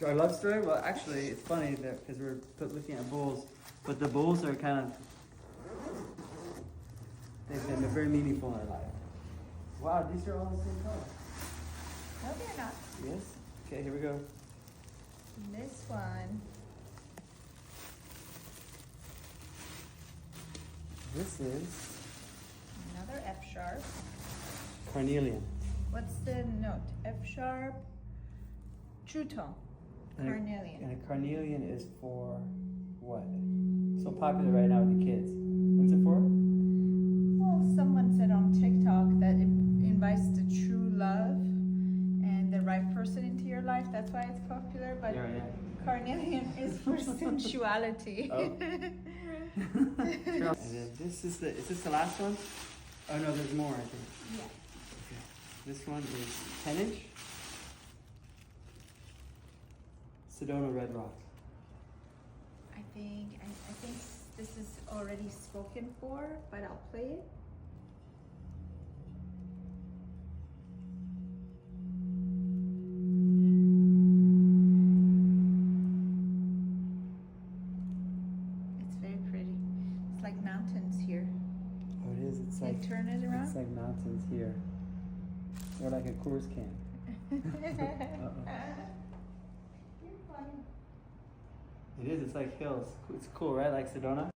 Our love story? Well, actually, it's funny that because we're looking at bowls, but the bowls are kind of, they've been very meaningful in our life. Wow, these are all the same color. No, they're not. Yes? Okay, here we go. This one. This is Another F sharp. carnelian. What's the note? F sharp, true tone, carnelian. And a carnelian is for what? So popular right now with the kids. What's it for? Well, someone said on TikTok that it invites the true love and the right person into your life. That's why it's popular. But Yeah. carnelian is for sensuality. Oh. And then this is this the last one? Oh no, there's more, I think. Yeah. Okay. This one is 10-inch. Sedona Red Rock. I think this is already spoken for, but I'll play it. It's very pretty. It's like mountains here. Oh, it is. It's Can like you turn it around? It's like mountains here, or like a Coors can. You're funny. It is. It's like hills. It's cool, right? Like Sedona.